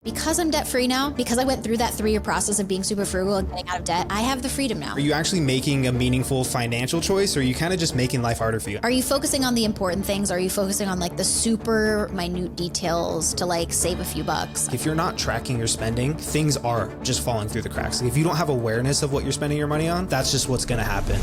Because I'm debt free now, because I went through that 3-year process of being super frugal and getting out of debt, I have the freedom now. Are you actually making a meaningful financial choice, or are you kind of just making life harder for you? Are you focusing on the important things? Are you focusing on like the super minute details to like save a few bucks? If you're not tracking your spending, things are just falling through the cracks. Like if you don't have awareness of what you're spending your money on, that's just what's going to happen.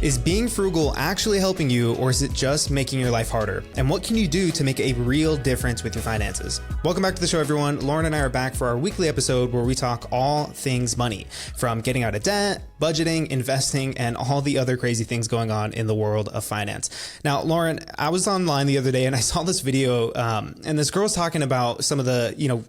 Is being frugal actually helping you, or is it just making your life harder? And what can you do to make a real difference with your finances? Welcome back to the show, everyone. Lauren and I are back for our weekly episode where we talk all things money, from getting out of debt, budgeting, investing, and all the other crazy things going on in the world of finance. Now, Lauren, I was online the other day and I saw this video, and this girl's talking about some of the,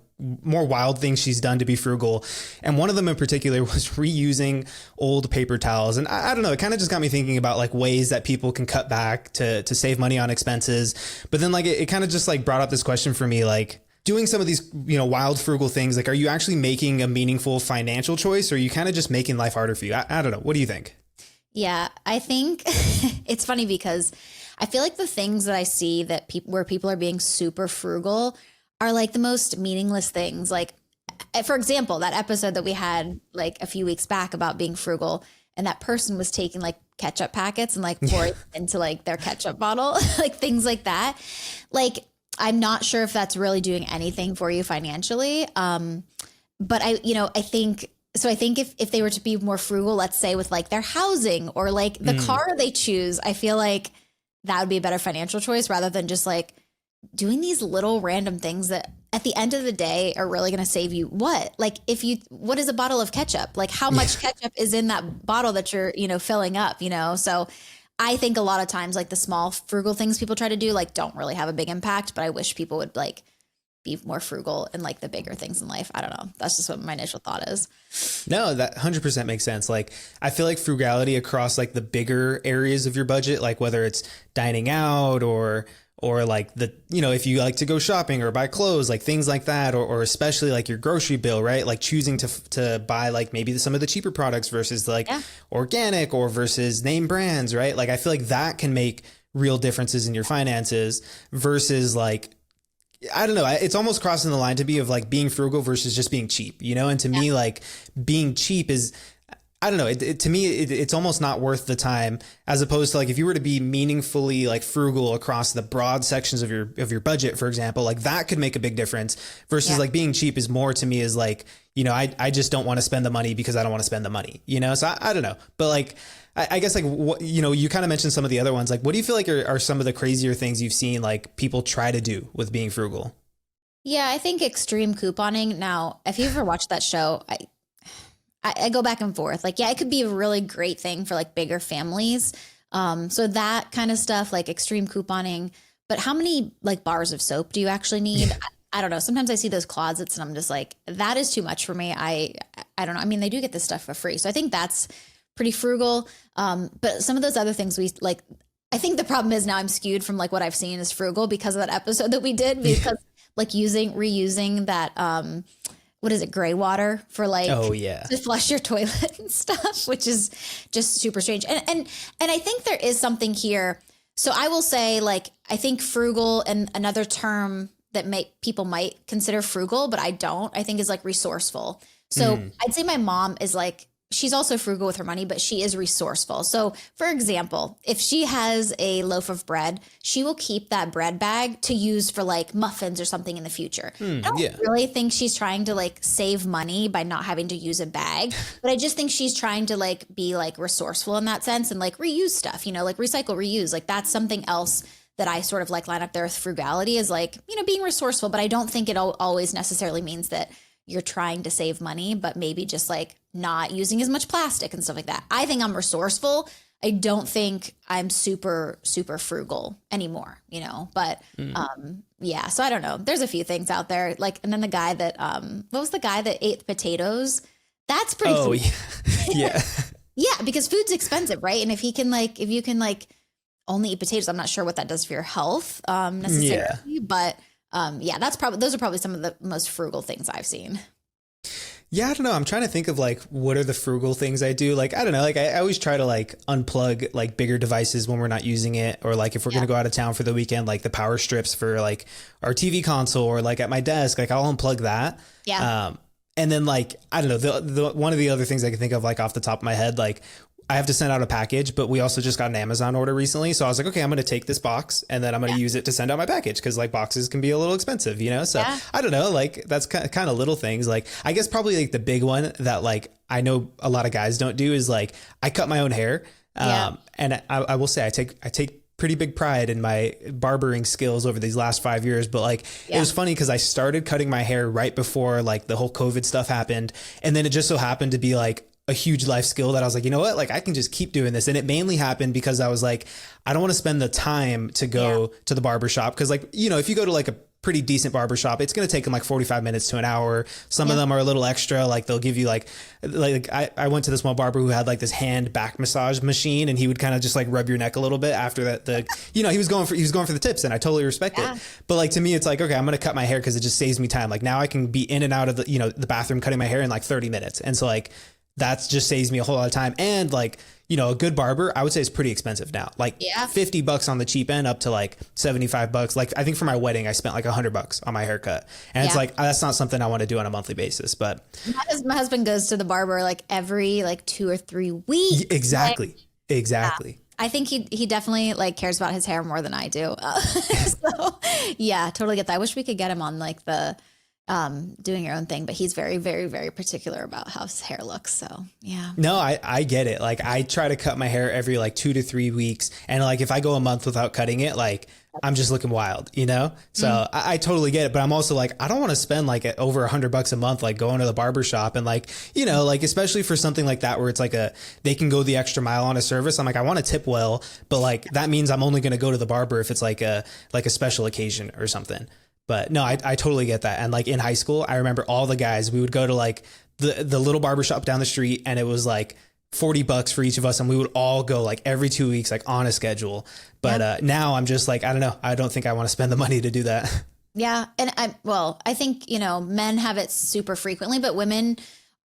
more wild things she's done to be frugal. And one of them in particular was reusing old paper towels. And I don't know, it kind of just got me thinking about like ways that people can cut back to save money on expenses. But then like it kind of just like brought up this question for me, like doing some of these, wild frugal things, like are you actually making a meaningful financial choice, or are you kind of just making life harder for you? I don't know. What do you think? Yeah, I think it's funny because I feel like the things that I see that where people are being super frugal are like the most meaningless things. Like, for example, that episode that we had like a few weeks back about being frugal, and that person was taking like ketchup packets and like pouring into like their ketchup bottle, like things like that. Like, I'm not sure if that's really doing anything for you financially. But I think if they were to be more frugal, let's say with like their housing or like the car they choose, I feel like that would be a better financial choice rather than just like doing these little random things that at the end of the day are really going to save you what? Like what is a bottle of ketchup? Like how much ketchup is in that bottle that you're, filling up, So I think a lot of times like the small frugal things people try to do like don't really have a big impact, but I wish people would like be more frugal in like the bigger things in life. I don't know. That's just what my initial thought is. No, that 100% makes sense. Like, I feel like frugality across like the bigger areas of your budget, like whether it's dining out or like if you like to go shopping or buy clothes, like things like that, or especially like your grocery bill, right? Like choosing to buy like maybe some of the cheaper products versus like organic or versus name brands, right? Like I feel like that can make real differences in your finances versus like, I don't know. It's almost crossing the line to be of like being frugal versus just being cheap, And to me, like being cheap is, I don't know. To me, it's almost not worth the time, as opposed to like if you were to be meaningfully like frugal across the broad sections of your budget, for example, like that could make a big difference versus like being cheap is more to me is like, I just don't want to spend the money because I don't want to spend the money, So I don't know. But like, I guess like what, you kind of mentioned some of the other ones. Like, what do you feel like are some of the crazier things you've seen like people try to do with being frugal? Yeah, I think extreme couponing. Now, if you ever watched that show, I go back and forth. Like, yeah, it could be a really great thing for like bigger families. So that kind of stuff, like extreme couponing. But how many like bars of soap do you actually need? I don't know. Sometimes I see those closets and I'm just like, that is too much for me. I don't know. I mean, they do get this stuff for free. So I think that's pretty frugal. But some of those other things I think the problem is now I'm skewed from like what I've seen as frugal because of that episode that we did, because like reusing that, what is it, gray water for like to flush your toilet and stuff, which is just super strange. And I think there is something here. So I will say, like, I think frugal, and another term that people might consider frugal, but I don't, I think is like resourceful. So I'd say my mom is like, she's also frugal with her money, but she is resourceful. So for example, if she has a loaf of bread, she will keep that bread bag to use for like muffins or something in the future. I don't really think she's trying to like save money by not having to use a bag, but I just think she's trying to like be like resourceful in that sense and like reuse stuff, like recycle, reuse. Like that's something else that I sort of like line up there with frugality is like, being resourceful, but I don't think it always necessarily means that you're trying to save money, but maybe just like not using as much plastic and stuff like that. I think I'm resourceful. I don't think I'm super, super frugal anymore, but, yeah. So I don't know. There's a few things out there. Like, and then the guy that, what was the guy that ate the potatoes? That's pretty cool. Yeah. Yeah. Because food's expensive, right? And if you can only eat potatoes, I'm not sure what that does for your health, necessarily, but, those are probably some of the most frugal things I've seen. Yeah, I don't know. I'm trying to think of like what are the frugal things I do. Like I don't know. Like I always try to like unplug like bigger devices when we're not using it, or like if we're gonna go out of town for the weekend, like the power strips for like our TV console or like at my desk, like I'll unplug that. Yeah. And then like I don't know, the one of the other things I can think of like off the top of my head, like I have to send out a package, but we also just got an Amazon order recently. So I was like, okay, I'm going to take this box and then I'm going to use it to send out my package. Cause like boxes can be a little expensive, you know? So I don't know, like that's kind of little things. Like I guess probably like the big one that like I know a lot of guys don't do is like I cut my own hair. And I will say I take pretty big pride in my barbering skills over these last 5 years. But like, it was funny because I started cutting my hair right before like the whole COVID stuff happened. And then it just so happened to be like a huge life skill that I was like, you know what, like I can just keep doing this. And it mainly happened because I was like, I don't want to spend the time to go to the barber shop. Cause like, you know, if you go to like a pretty decent barbershop, it's going to take them like 45 minutes to an hour. Some of them are a little extra. Like they'll give you like I went to this one barber who had like this hand back massage machine and he would kind of just like rub your neck a little bit after that. You know, he was going for the tips and I totally respect it. But like, to me, it's like, okay, I'm going to cut my hair cause it just saves me time. Like now I can be in and out of the, you know, the bathroom cutting my hair in like 30 minutes. And so like, that just saves me a whole lot of time. And like, you know, a good barber, I would say is pretty expensive now, like $50 on the cheap end up to like $75. Like I think for my wedding, I spent like $100 on my haircut. And it's like, that's not something I want to do on a monthly basis, but my husband goes to the barber like every like 2 or 3 weeks. Exactly. Exactly. I think he definitely like cares about his hair more than I do. So yeah, totally get that. I wish we could get him on like the doing your own thing, but he's very, very, very particular about how his hair looks. So yeah. No, I get it. Like I try to cut my hair every like 2 to 3 weeks. And like, if I go a month without cutting it, like I'm just looking wild, you know? So I totally get it. But I'm also like, I don't want to spend like over $100 a month, like going to the barber shop and like, you know, like, especially for something like that, where it's like they can go the extra mile on a service. I'm like, I want to tip well, but like, that means I'm only going to go to the barber if it's like a special occasion or something. But no, I totally get that. And like in high school, I remember all the guys, we would go to like the little barbershop down the street and it was like $40 for each of us. And we would all go like every 2 weeks, like on a schedule. But now I'm just like, I don't know. I don't think I want to spend the money to do that. Yeah. And I think, you know, men have it super frequently, but women,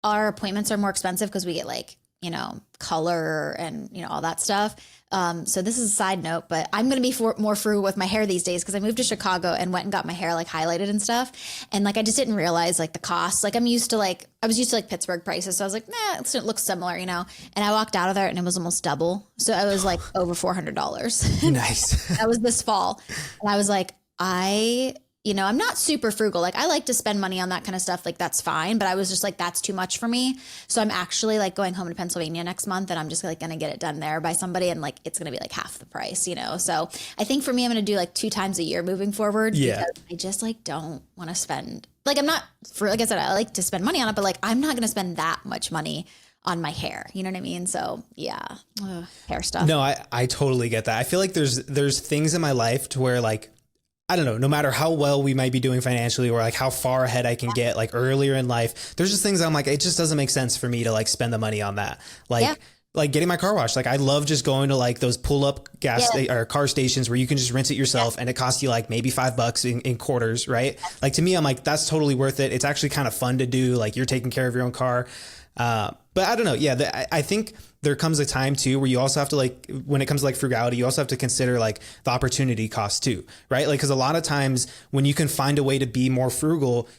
our appointments are more expensive because we get like, you know, color and, you know, all that stuff. So this is a side note, but I'm going to be more frugal with my hair these days because I moved to Chicago and went and got my hair like highlighted and stuff. And like, I just didn't realize like the cost. Like I was used to like Pittsburgh prices. So I was like, nah, it looks similar, you know? And I walked out of there and it was almost double. So I was like over $400. Nice. That was this fall. And I was like, you know, I'm not super frugal. Like I like to spend money on that kind of stuff. Like that's fine. But I was just like, that's too much for me. So I'm actually like going home to Pennsylvania next month and I'm just like going to get it done there by somebody. And like, it's going to be like half the price, you know? So I think for me, I'm going to do like 2 times a year moving forward. Yeah. Because I just like don't want to spend, like I'm not like I said, I like to spend money on it, but like, I'm not going to spend that much money on my hair. You know what I mean? So yeah, hair stuff. No, I totally get that. I feel like there's things in my life to where like, I don't know, no matter how well we might be doing financially or like how far ahead I can get like earlier in life, there's just things I'm like, it just doesn't make sense for me to like spend the money on that. Like getting my car washed. Like I love just going to like those pull up or car stations where you can just rinse it yourself and it costs you like maybe $5 in quarters. Right. Like to me, I'm like, that's totally worth it. It's actually kind of fun to do. Like you're taking care of your own car. But I don't know. Yeah. I think there comes a time too where you also have to like, when it comes to like frugality, you also have to consider like the opportunity cost too, right? Like, cause a lot of times when you can find a way to be more frugal,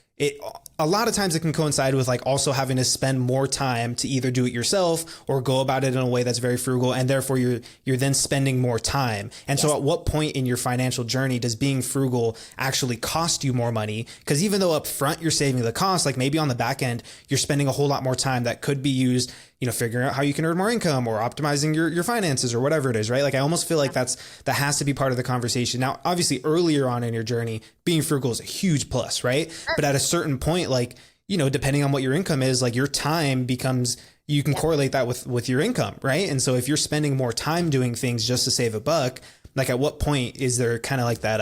a lot of times it can coincide with like also having to spend more time to either do it yourself or go about it in a way that's very frugal. And therefore you're then spending more time. And so at what point in your financial journey does being frugal actually cost you more money? Because even though up front you're saving the cost, like maybe on the back end, you're spending a whole lot more time that could be used, you know, figuring out how you can earn more income or optimizing your finances or whatever it is, right? Like I almost feel like that has to be part of the conversation. Now, obviously earlier on in your journey, being frugal is a huge plus, right? But at a certain point, like, you know, depending on what your income is, like your time becomes, you can correlate that with your income, right? And so if you're spending more time doing things just to save a buck, like at what point is there kind of like that,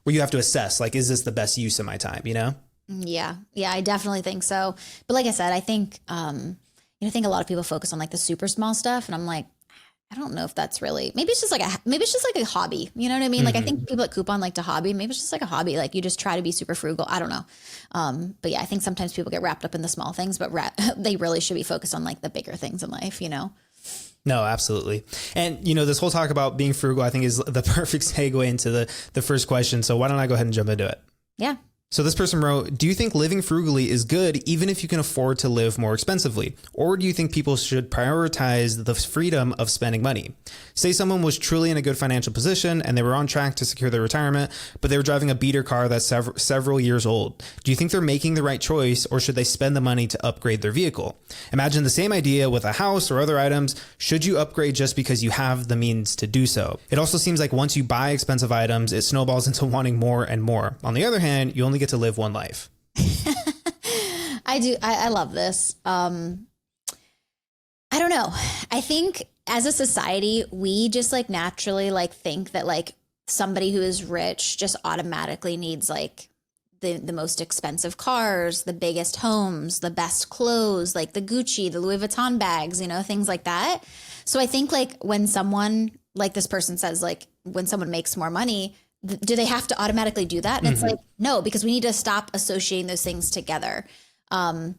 where you have to assess, like, is this the best use of my time, you know? Yeah. Yeah, I definitely think so. But like I said, I think, you know, I think a lot of people focus on like the super small stuff and I'm like, I don't know if that's really, maybe it's just like a hobby. You know what I mean? Like I think people that coupon like to hobby, maybe it's just like a hobby. Like you just try to be super frugal. I don't know. But yeah, I think sometimes people get wrapped up in the small things, but they really should be focused on like the bigger things in life, you know? No, absolutely. And, you know, this whole talk about being frugal, I think is the perfect segue into the first question. So why don't I go ahead and jump into it? Yeah. So this person wrote, do you think living frugally is good even if you can afford to live more expensively? Or do you think people should prioritize the freedom of spending money? Say someone was truly in a good financial position and they were on track to secure their retirement, but they were driving a beater car that's several years old. Do you think they're making the right choice, or should they spend the money to upgrade their vehicle? Imagine the same idea with a house or other items. Should you upgrade just because you have the means to do so? It also seems like once you buy expensive items, it snowballs into wanting more and more. On the other hand, you only get to live one life. I love this. I don't know. I think as a society, we just like naturally like think that like somebody who is rich just automatically needs like the most expensive cars, the biggest homes, the best clothes, like the Gucci, the Louis Vuitton bags, you know, things like that. So I think like when someone like this person says, like when someone makes more money, do they have to automatically do that? And it's like, no, because we need to stop associating those things together. I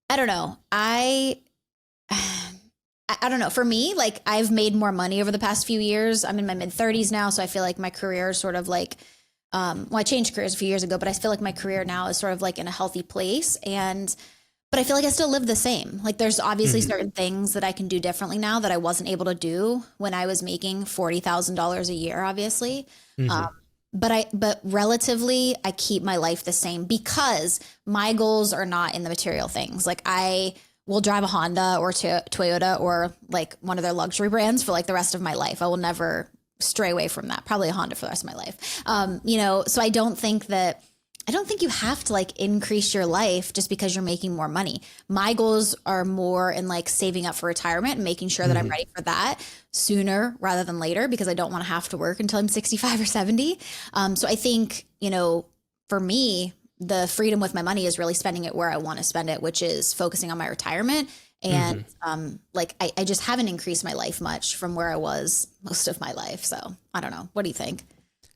don't know. I don't know. For me, like I've made more money over the past few years. I'm in my mid 30s now. So I feel like my career is sort of like, well, I changed careers a few years ago, but I feel like my career now is sort of like in a healthy place. But I feel like I still live the same. Like there's obviously certain things that I can do differently now that I wasn't able to do when I was making $40,000 a year, obviously. But relatively, I keep my life the same because my goals are not in the material things. Like I will drive a Honda or Toyota or like one of their luxury brands for like the rest of my life. I will never stray away from that. Probably a Honda for the rest of my life. You know, so I don't think you have to like increase your life just because you're making more money. My goals are more in like saving up for retirement and making sure that I'm ready for that sooner rather than later, because I don't want to have to work until I'm 65 or 70. So I think, you know, for me, the freedom with my money is really spending it where I want to spend it, which is focusing on my retirement. And like, I just haven't increased my life much from where I was most of my life. So I don't know. What do you think?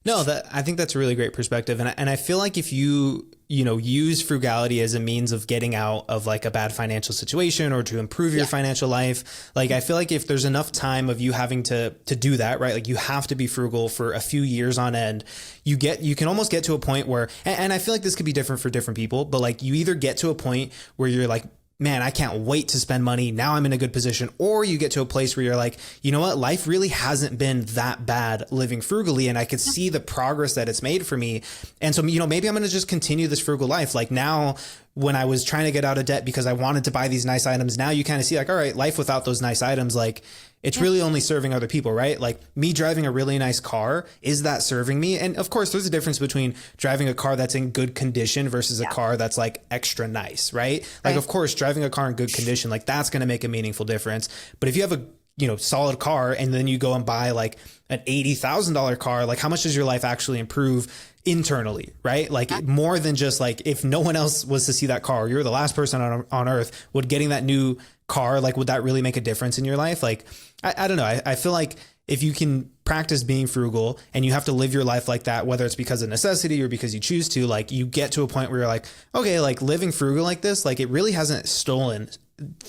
No, I think that's a really great perspective. And I feel like if you use frugality as a means of getting out of like a bad financial situation or to improve your financial life, like I feel like if there's enough time of you having to do that, right? Like you have to be frugal for a few years on end, you can almost get to a point where, and I feel like this could be different for different people, but like you either get to a point where you're like, man, I can't wait to spend money. Now I'm in a good position. Or you get to a place where you're like, you know what? Life really hasn't been that bad living frugally. And I could see the progress that it's made for me. And so, you know, maybe I'm going to just continue this frugal life. Like now, when I was trying to get out of debt because I wanted to buy these nice items, now you kind of see like, all right, life without those nice items, like it's really only serving other people, right? Like me driving a really nice car, is that serving me? And of course, there's a difference between driving a car that's in good condition versus a car that's like extra nice, right? Like, of course, driving a car in good condition, like that's going to make a meaningful difference. But if you have a, you know, solid car and then you go and buy like an $80,000 car, like how much does your life actually improve internally, right? Like more than just like, if no one else was to see that car, you're the last person on earth, would getting that new car, like, would that really make a difference in your life? Like, I don't know. I feel like if you can practice being frugal and you have to live your life like that, whether it's because of necessity or because you choose to, like you get to a point where you're like, okay, like living frugal like this, like it really hasn't stolen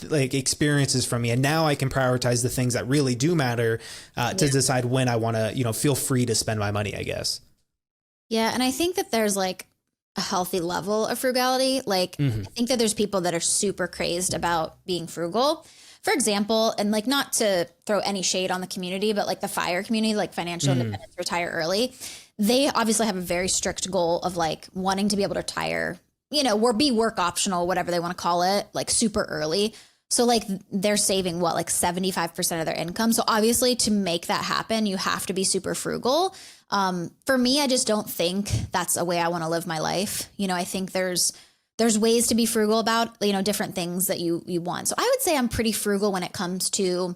like experiences from me. And now I can prioritize the things that really do matter to decide when I want to, you know, feel free to spend my money, I guess. Yeah. And I think that there's like a healthy level of frugality. Like I think that there's people that are super crazed about being frugal. For example, and like not to throw any shade on the community, but like the FIRE community, like financial independence, retire early, they obviously have a very strict goal of like wanting to be able to retire, you know, or be work optional, whatever they want to call it, like super early. So like they're saving what, like 75% of their income. So obviously to make that happen, you have to be super frugal. For me, I just don't think that's a way I want to live my life. You know, I think there's ways to be frugal about, you know, different things that you want. So I would say I'm pretty frugal when it comes to, I'm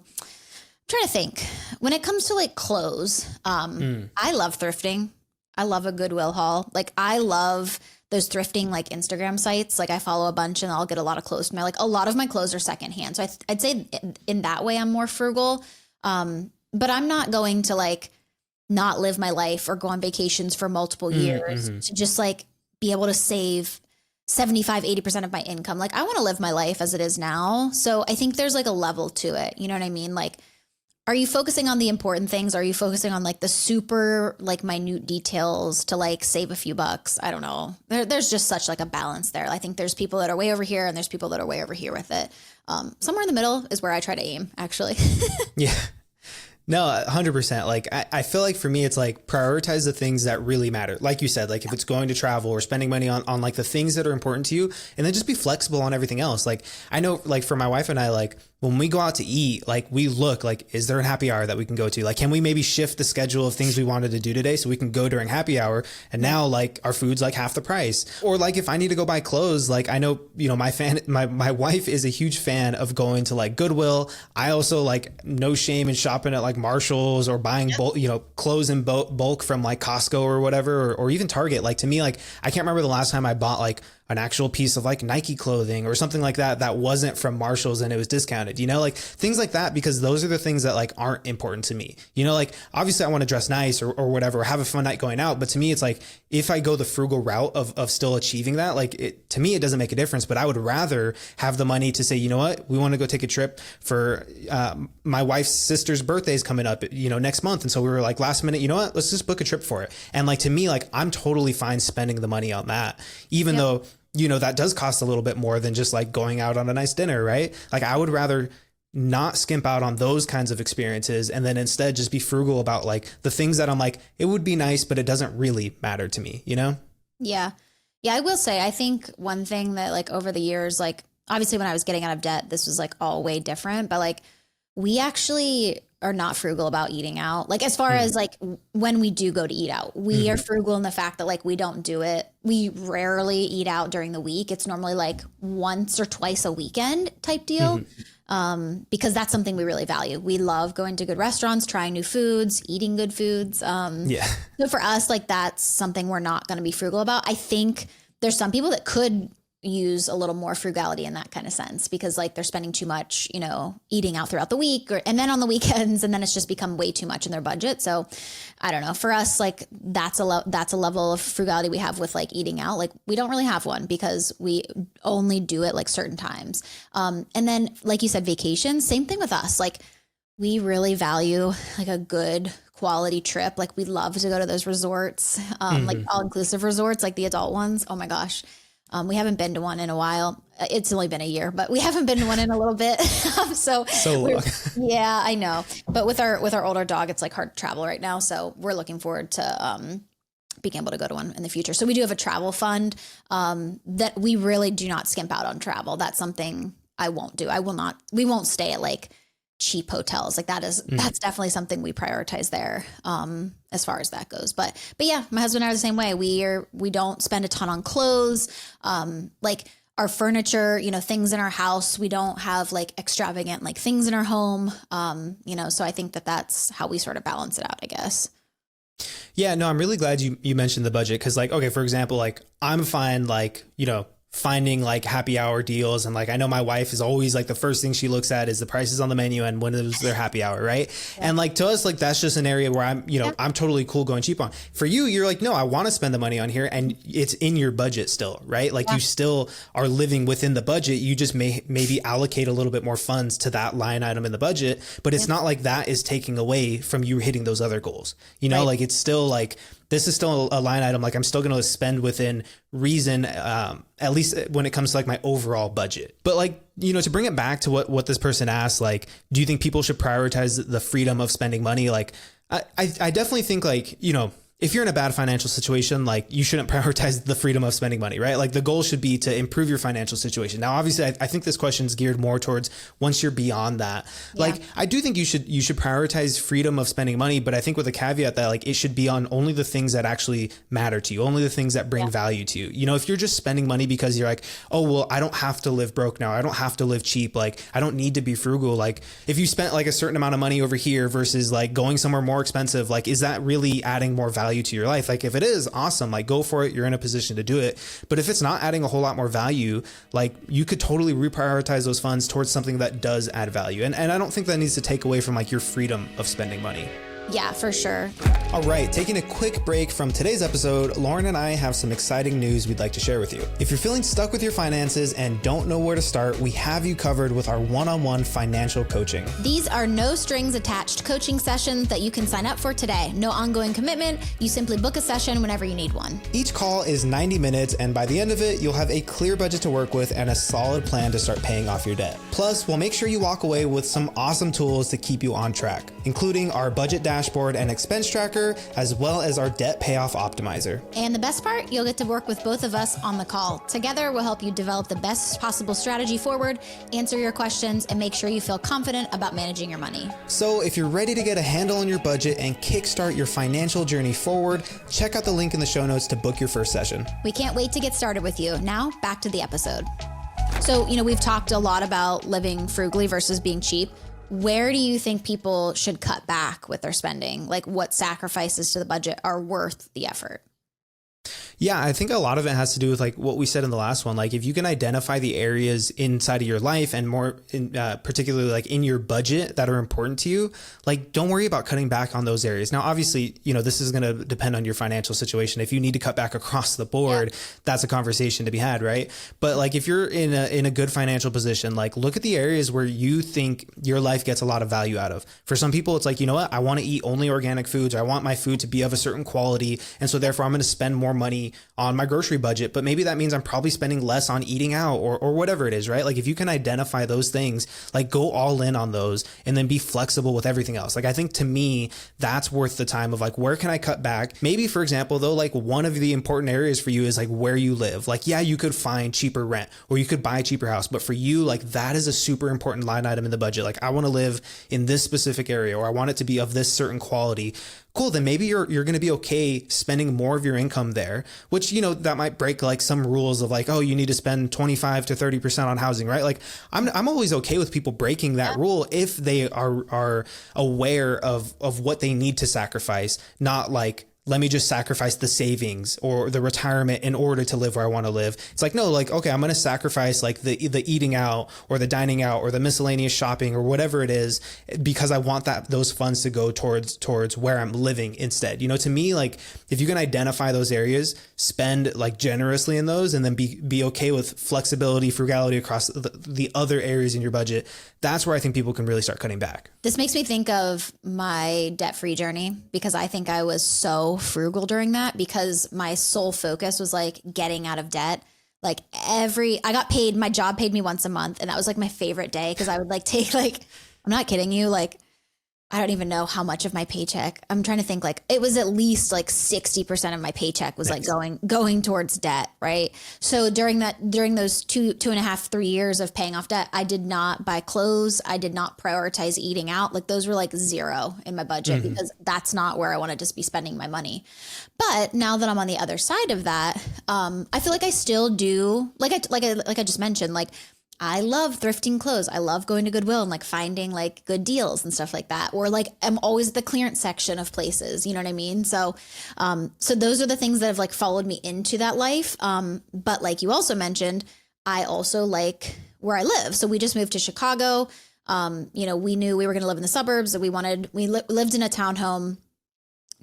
trying to think, when it comes to like clothes. I love thrifting. I love a Goodwill haul. Like I love those thrifting like Instagram sites. Like I follow a bunch and I'll get a lot of clothes from there. Like a lot of my clothes are secondhand. So I'd say in that way I'm more frugal. but I'm not going to like not live my life or go on vacations for multiple years to just like be able to save 75-80% of my income. Like I want to live my life as it is now. So I think there's like a level to it. You know what I mean? Like, are you focusing on the important things? Are you focusing on like the super like minute details to like save a few bucks? I don't know. There's just such like a balance there. I think there's people that are way over here and there's people that are way over here with it. Somewhere in the middle is where I try to aim, actually. Yeah. No, 100%. Like, I feel like for me, it's like prioritize the things that really matter. Like you said, like if it's going to travel or spending money on like the things that are important to you, and then just be flexible on everything else. Like I know like for my wife and I, like when we go out to eat, like we look like, is there a happy hour that we can go to? Like, can we maybe shift the schedule of things we wanted to do today so we can go during happy hour? And now like our food's like half the price. Or like if I need to go buy clothes, like I know, you know, my wife is a huge fan of going to like Goodwill. I also like no shame in shopping at like Marshalls or buying bulk, you know, clothes in bulk from like Costco or whatever, or even Target. Like to me, like I can't remember the last time I bought like an actual piece of like Nike clothing or something like that wasn't from Marshalls and it was discounted, you know, like things like that, because those are the things that like aren't important to me, you know, like obviously I want to dress nice or whatever, or have a fun night going out. But to me, it's like, if I go the frugal route of still achieving that, like to me, it doesn't make a difference, but I would rather have the money to say, you know what, we want to go take a trip for, my wife's sister's birthday is coming up, you know, next month. And so we were like last minute, you know what, let's just book a trip for it. And like, to me, like I'm totally fine spending the money on that, even though, you know, that does cost a little bit more than just like going out on a nice dinner, right? Like I would rather not skimp out on those kinds of experiences and then instead just be frugal about like the things that I'm like, it would be nice, but it doesn't really matter to me, you know? Yeah. Yeah, I will say, I think one thing that like over the years, like obviously when I was getting out of debt, this was like all way different, but like we actually are not frugal about eating out. Like as far as like when we do go to eat out, we are frugal in the fact that like we don't do it. We rarely eat out during the week. It's normally like once or twice a weekend type deal. Because that's something we really value. We love going to good restaurants, trying new foods, eating good foods. So for us, like that's something we're not going to be frugal about. I think there's some people that could use a little more frugality in that kind of sense, because like they're spending too much, you know, eating out throughout the week and then on the weekends, and then it's just become way too much in their budget. So I don't know, for us, like that's a level of frugality we have with like eating out. Like we don't really have one because we only do it like certain times. And then like you said, vacations, same thing with us. Like we really value like a good quality trip. Like we love to go to those resorts, like all inclusive resorts, like the adult ones. Oh my gosh. We haven't been to one in a while. It's only been a year, but we haven't been to one in a little bit. So long. Yeah, I know. But with our older dog, it's like hard to travel right now. So we're looking forward to being able to go to one in the future. So we do have a travel fund that we really do not skimp out on travel. That's something I won't do. We won't stay at like cheap hotels. Like that's definitely something we prioritize there as far as that goes. But yeah, my husband and I are the same way. We don't spend a ton on clothes. Like our furniture, you know, things in our house, we don't have like extravagant like things in our home. You know, so I think that's how we sort of balance it out, I guess. Yeah, no, I'm really glad you mentioned the budget. Cause like, okay, for example, like I'm fine, like, you know, finding like happy hour deals. And like, I know my wife is always like, the first thing she looks at is the prices on the menu and when is their happy hour. Right. Yeah. And like to us, like, that's just an area where I'm, you know, I'm totally cool going cheap on. For you, you're like, no, I want to spend the money on here and it's in your budget still. Right. Like you still are living within the budget. You just maybe allocate a little bit more funds to that line item in the budget, but it's not like that is taking away from you hitting those other goals. You know, like it's still like, this is still a line item. Like I'm still going to spend within reason, at least when it comes to like my overall budget. But like, you know, to bring it back to what this person asked, like, do you think people should prioritize the freedom of spending money? Like, I definitely think like, you know, if you're in a bad financial situation, like you shouldn't prioritize the freedom of spending money, right? Like the goal should be to improve your financial situation. Now, obviously, I think this question is geared more towards once you're beyond that. Yeah. Like, I do think you should prioritize freedom of spending money, but I think with a caveat that like it should be on only the things that actually matter to you, only the things that bring value to you. You know, if you're just spending money because you're like, oh, well, I don't have to live broke now. I don't have to live cheap. Like, I don't need to be frugal. Like, if you spent like a certain amount of money over here versus like going somewhere more expensive, like, is that really adding more value value to your life. Like if it is, awesome, like go for it. You're in a position to do it. But if it's not adding a whole lot more value, like you could totally reprioritize those funds towards something that does add value. And I don't think that needs to take away from like your freedom of spending money. Yeah, for sure. All right, taking a quick break from today's episode, Lauren and I have some exciting news we'd like to share with you. If you're feeling stuck with your finances and don't know where to start, we have you covered with our one-on-one financial coaching. These are no strings attached coaching sessions that you can sign up for today. No ongoing commitment. You simply book a session whenever you need one. Each call is 90 minutes, and by the end of it, you'll have a clear budget to work with and a solid plan to start paying off your debt. Plus, we'll make sure you walk away with some awesome tools to keep you on track, including our budget dashboard and expense tracker, as well as our debt payoff optimizer. And the best part, you'll get to work with both of us on the call. Together, we'll help you develop the best possible strategy forward, answer your questions, and make sure you feel confident about managing your money. So if you're ready to get a handle on your budget and kickstart your financial journey forward, check out the link in the show notes to book your first session. We can't wait to get started with you. Now, back to the episode. So, we've talked a lot about living frugally versus being cheap. Where do you think people should cut back with their spending? Like what sacrifices to the budget are worth the effort? Yeah, I think a lot of it has to do with like what we said in the last one. Like if you can identify the areas inside of your life and more particularly like in your budget that are important to you, like don't worry about cutting back on those areas. Now, obviously, this is going to depend on your financial situation. If you need to cut back across the board, that's a conversation to be had, right? But like if you're in a good financial position, like look at the areas where you think your life gets a lot of value out of. For some people, it's like, you know what? I want to eat only organic foods. Or I want my food to be of a certain quality. And so therefore I'm going to spend more money on my grocery budget, but maybe that means I'm probably spending less on eating out or whatever it is, right? Like if you can identify those things, like go all in on those and then be flexible with everything else. Like I think to me, that's worth the time of like, where can I cut back? Maybe for example, though, like one of the important areas for you is like where you live. Like, yeah, you could find cheaper rent or you could buy a cheaper house, but for you, like that is a super important line item in the budget. Like I want to live in this specific area or I want it to be of this certain quality. Cool. Then maybe you're going to be okay spending more of your income there, which, that might break like some rules of like, oh, you need to spend 25 to 30% on housing, right? Like I'm always okay with people breaking that rule if they are aware of what they need to sacrifice, not like, let me just sacrifice the savings or the retirement in order to live where I want to live. It's like, no, like, okay, I'm going to sacrifice like the eating out or the dining out or the miscellaneous shopping or whatever it is, because I want those funds to go towards where I'm living instead. To me, like if you can identify those areas, spend like generously in those and then be okay with flexibility, frugality across the other areas in your budget. That's where I think people can really start cutting back. This makes me think of my debt-free journey because I think I was so frugal during that because my sole focus was like getting out of debt. Like my job paid me once a month and that was like my favorite day because I would like take like, I'm not kidding you, like I don't even know how much of my paycheck. I'm trying to think like it was at least like 60% of my paycheck was like going towards debt. Right. So during those 2.5, 3 years of paying off debt, I did not buy clothes. I did not prioritize eating out. Like those were like zero in my budget because that's not where I wanted to be spending my money. But now that I'm on the other side of that, I feel like I still do like I just mentioned, like I love thrifting clothes. I love going to Goodwill and like finding like good deals and stuff like that. Or like I'm always at the clearance section of places. You know what I mean? So, so those are the things that have like followed me into that life. But like you also mentioned, I also like where I live. So we just moved to Chicago. We knew we were going to live in the suburbs. We lived in a townhome.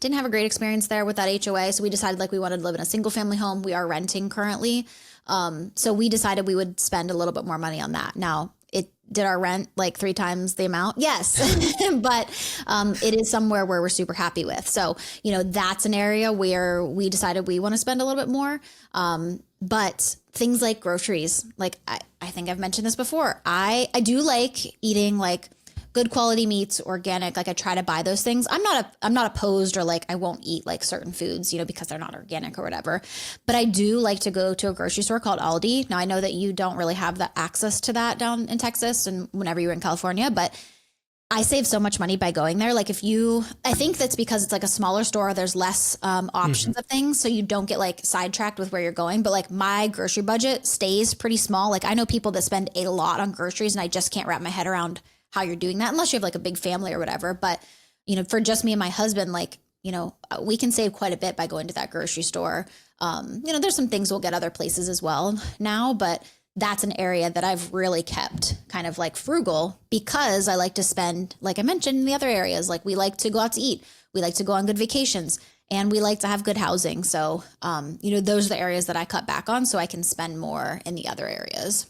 Didn't have a great experience there with that HOA. So we decided like we wanted to live in a single family home. We are renting currently. So we decided we would spend a little bit more money on that. Now, did our rent like 3 times the amount? Yes. But it is somewhere where we're super happy with. So, that's an area where we decided we want to spend a little bit more. But things like groceries, like I think I've mentioned this before. I do like eating like good quality meats, organic. Like I try to buy those things. I'm not opposed or like I won't eat like certain foods, because they're not organic or whatever. But I do like to go to a grocery store called Aldi. Now I know that you don't really have the access to that down in Texas and whenever you're in California, but I save so much money by going there. Like I think that's because it's like a smaller store. There's less options of things. So you don't get like sidetracked with where you're going. But like my grocery budget stays pretty small. Like I know people that spend a lot on groceries and I just can't wrap my head around how you're doing that unless you have like a big family or whatever. But, for just me and my husband, like we can save quite a bit by going to that grocery store. There's some things we'll get other places as well now, but that's an area that I've really kept kind of like frugal because I like to spend, like I mentioned in the other areas, like we like to go out to eat, we like to go on good vacations, and we like to have good housing. So, those are the areas that I cut back on so I can spend more in the other areas.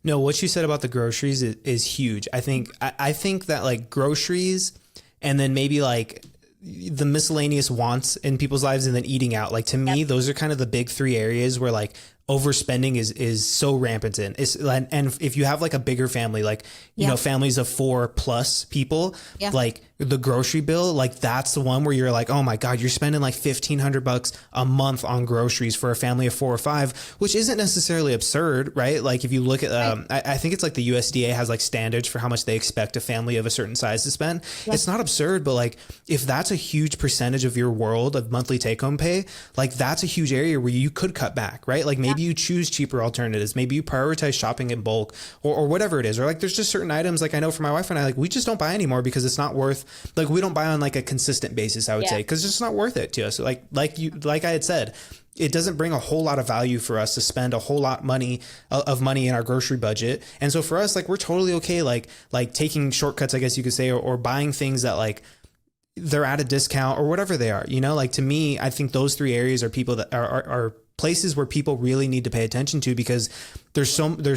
No, what you said about the groceries is huge. I think that like groceries and then maybe like the miscellaneous wants in people's lives and then eating out, like to me, those are kind of the big three areas where like overspending is so rampant in. And if you have like a bigger family, like, families of 4+ people, like the grocery bill, like that's the one where you're like, oh my God, you're spending like $1,500 a month on groceries for a family of 4 or 5, which isn't necessarily absurd, right? Like if you look at, I think it's like the USDA has like standards for how much they expect a family of a certain size to spend. It's not absurd, but like if that's a huge percentage of your world of monthly take home pay, like that's a huge area where you could cut back, right? Like maybe you choose cheaper alternatives. Maybe you prioritize shopping in bulk or whatever it is. Or like there's just certain items, like I know for my wife and I, like we just don't buy anymore because it's not worth, like we don't buy on like a consistent basis, I would say, because it's just not worth it to us. Like I had said, it doesn't bring a whole lot of value for us to spend a whole lot of money in our grocery budget. And so for us, like we're totally okay, like taking shortcuts, I guess you could say, or buying things that like they're at a discount or whatever they are, like to me, I think those three areas are people that are places where people really need to pay attention to, because there's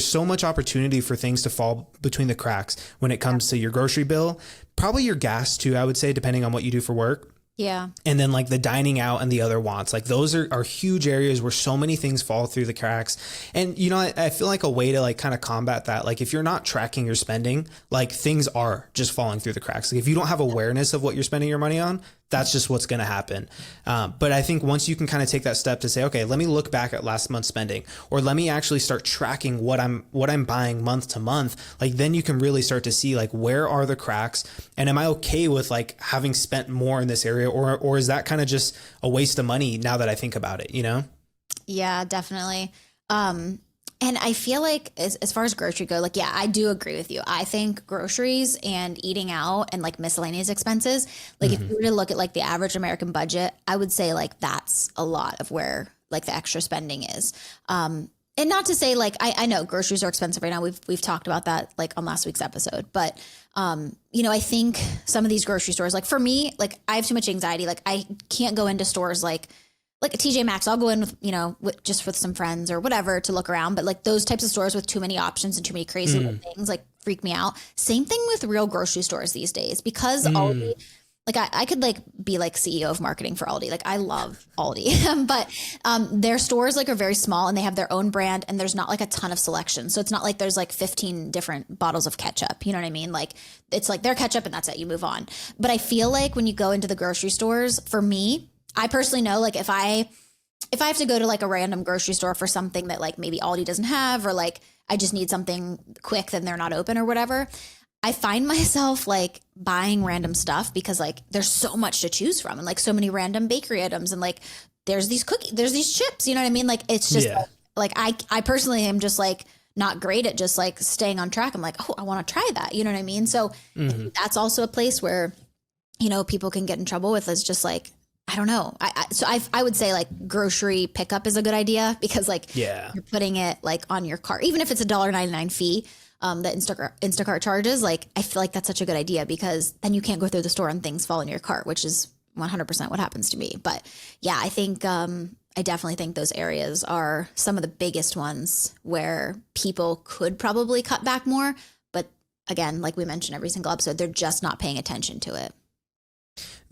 so much opportunity for things to fall between the cracks when it comes to your grocery bill, probably your gas too, I would say, depending on what you do for work. Yeah. And then like the dining out and the other wants, like those are huge areas where so many things fall through the cracks. And, I feel like a way to like kind of combat that, like if you're not tracking your spending, like things are just falling through the cracks. Like if you don't have awareness of what you're spending your money on, that's just what's going to happen. But I think once you can kind of take that step to say, okay, let me look back at last month's spending, or let me actually start tracking what I'm buying month to month, like then you can really start to see like, where are the cracks, and am I okay with like having spent more in this area, or is that kind of just a waste of money now that I think about it, Yeah, definitely. And I feel like as far as grocery go, like, I do agree with you. I think groceries and eating out and like miscellaneous expenses, like if you were to look at like the average American budget, I would say like that's a lot of where like the extra spending is. And not to say like, I know groceries are expensive right now. We've talked about that like on last week's episode, but I think some of these grocery stores, like for me, like I have too much anxiety. Like I can't go into stores like a TJ Maxx. I'll go in with, just with some friends or whatever to look around. But like those types of stores with too many options and too many crazy little things like freak me out. Same thing with real grocery stores these days, because Aldi, like I could like be like CEO of marketing for Aldi. Like I love Aldi, but their stores like are very small and they have their own brand, and there's not like a ton of selection. So it's not like there's like 15 different bottles of ketchup. You know what I mean? Like it's like their ketchup and that's it. You move on. But I feel like when you go into the grocery stores, for me, I personally know like if I have to go to like a random grocery store for something that like maybe Aldi doesn't have, or like I just need something quick, then they're not open or whatever, I find myself like buying random stuff because like there's so much to choose from, and like so many random bakery items, and like there's these cookies, there's these chips, you know what I mean? Like it's just like I personally am just like not great at just like staying on track. I'm like, oh, I want to try that. You know what I mean? So I think that's also a place where, people can get in trouble with, is just like, I don't know. I would say like grocery pickup is a good idea, because like you're putting it like on your cart, even if it's $1.99 fee that Instacart charges. Like I feel like that's such a good idea, because then you can't go through the store and things fall in your cart, which is 100% what happens to me. But I think I definitely think those areas are some of the biggest ones where people could probably cut back more. But again, like we mentioned every single episode, they're just not paying attention to it.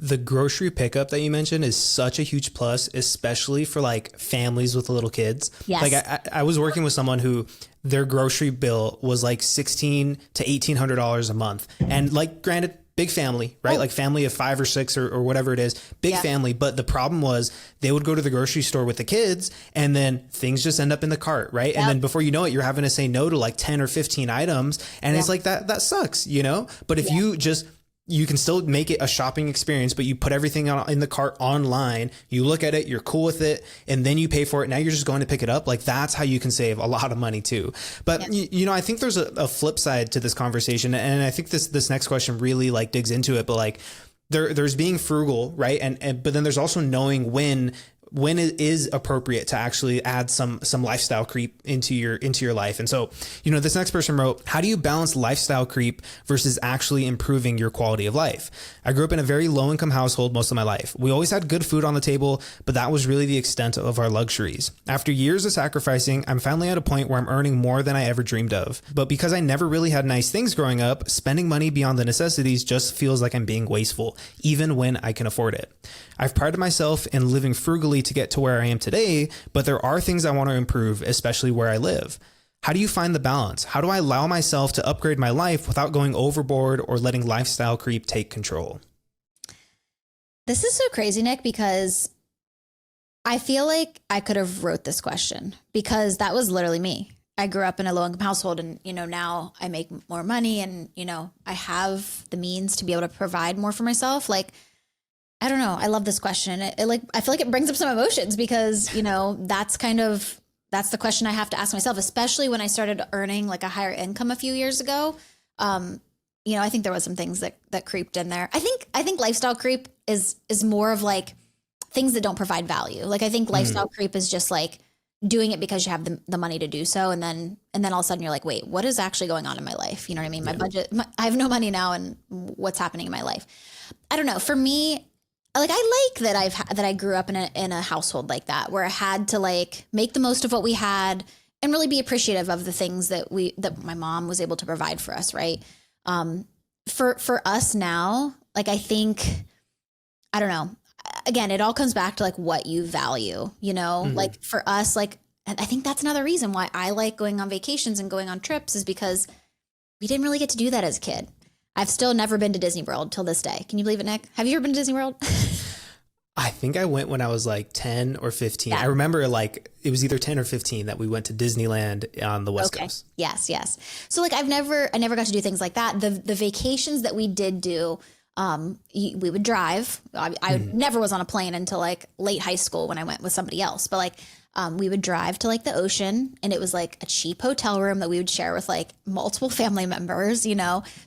The grocery pickup that you mentioned is such a huge plus, especially for like families with little kids. Yes. Like I was working with someone who their grocery bill was like $1,600 to $1,800 a month. And like, granted, big family, right? Like family of 5 or 6 or whatever it is, big family. But the problem was they would go to the grocery store with the kids, and then things just end up in the cart, right? And then before you know it, you're having to say no to like 10 or 15 items. And it's like that sucks, But if you can still make it a shopping experience, but you put everything in the cart online, you look at it, you're cool with it, and then you pay for it. Now you're just going to pick it up. Like that's how you can save a lot of money too. But I think there's a flip side to this conversation. And I think this next question really like digs into it, but like, there's being frugal, right? And but then there's also knowing when it is appropriate to actually add some lifestyle creep into your life. And so, this next person wrote, how do you balance lifestyle creep versus actually improving your quality of life? I grew up in a very low income household most of my life. We always had good food on the table, but that was really the extent of our luxuries. After years of sacrificing, I'm finally at a point where I'm earning more than I ever dreamed of. But because I never really had nice things growing up, spending money beyond the necessities just feels like I'm being wasteful, even when I can afford it. I've prided myself in living frugally to get to where I am today, but there are things I want to improve, especially where I live. How do you find the balance? How do I allow myself to upgrade my life without going overboard or letting lifestyle creep take control? This is so crazy, Nick, because I feel like I could have wrote this question because that was literally me. I grew up in a low income household and, now I make more money and, I have the means to be able to provide more for myself. Like, I don't know. I love this question. I feel like it brings up some emotions because, that's the question I have to ask myself, especially when I started earning like a higher income a few years ago. I think there was some things that creeped in there. I think lifestyle creep is more of like things that don't provide value. Like I think lifestyle creep is just like doing it because you have the money to do so. And then all of a sudden you're like, wait, what is actually going on in my life? You know what I mean? My budget, I have no money now and what's happening in my life. I don't know. For me, like I like that I grew up in a household like that where I had to like make the most of what we had and really be appreciative of the things that my mom was able to provide for us. Right. For us now, like, I think, I don't know, again, it all comes back to like what you value, like for us, like, I think that's another reason why I like going on vacations and going on trips is because we didn't really get to do that as a kid. I've still never been to Disney World till this day. Can you believe it, Nick? Have you ever been to Disney World? I think I went when I was like 10 or 15. Yeah. I remember like it was either 10 or 15 that we went to Disneyland on the West Coast. Yes. So like I never got to do things like that. The vacations that we did do, we would drive. I never was on a plane until like late high school when I went with somebody else. But like we would drive to like the ocean and it was like a cheap hotel room that we would share with like multiple family members,